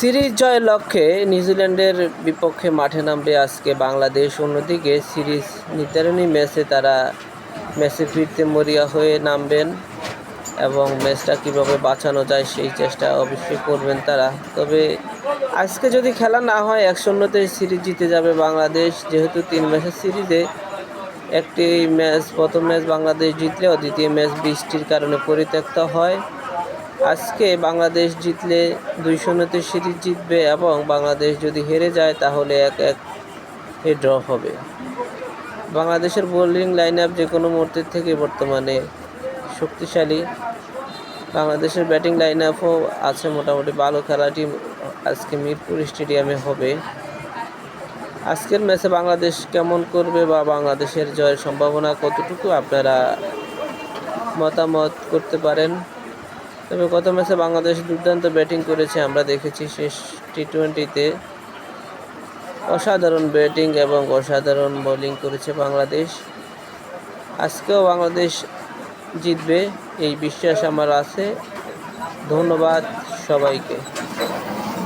Series জয়ের লক্ষ্যে নিউজিল্যান্ডের বিপক্ষে মাঠে নামবে আজকে বাংলাদেশ। অন্যদিকে সিরিজ নির্ধারণী ম্যাচে তারা ম্যাচে ফিরতে মরিয়া হয়ে নামবেন এবং ম্যাচটা কীভাবে বাঁচানো যায় সেই চেষ্টা অবশ্যই করবেন তারা। তবে আজকে যদি খেলা না হয় 1-0-তে সিরিজ জিতে যাবে বাংলাদেশ। যেহেতু 3 ম্যাচের সিরিজে একটি ম্যাচ, প্রথম ম্যাচ বাংলাদেশ জিতলেও দ্বিতীয় ম্যাচ বৃষ্টির কারণে পরিত্যক্ত হয়। আজকে বাংলাদেশ জিতলে 2-0-তে সিরিজ জিতবে এবং বাংলাদেশ যদি হেরে যায় তাহলে 1-1 ড্র হবে। বাংলাদেশের বোলিং লাইন আপ যে কোনো মুহূর্তের থেকে বর্তমানে শক্তিশালী। বাংলাদেশের ব্যাটিং লাইন আপও আছে মোটামুটি ভালো। খেলাটি আজকে মিরপুর স্টেডিয়ামে হবে। আজকের ম্যাচে বাংলাদেশ কেমন করবে বা বাংলাদেশের জয়ের সম্ভাবনা কতটুকু আপনারা মতামত করতে পারেন। তবে গত ম্যাচে বাংলাদেশ দুর্দান্ত ব্যাটিং করেছে, আমরা দেখেছি শেষ টি-20তে অসাধারণ ব্যাটিং এবং অসাধারণ বোলিং করেছে বাংলাদেশ। আজকেও বাংলাদেশ জিতবে এই বিশ্বাস আমার আছে। ধন্যবাদ সবাইকে।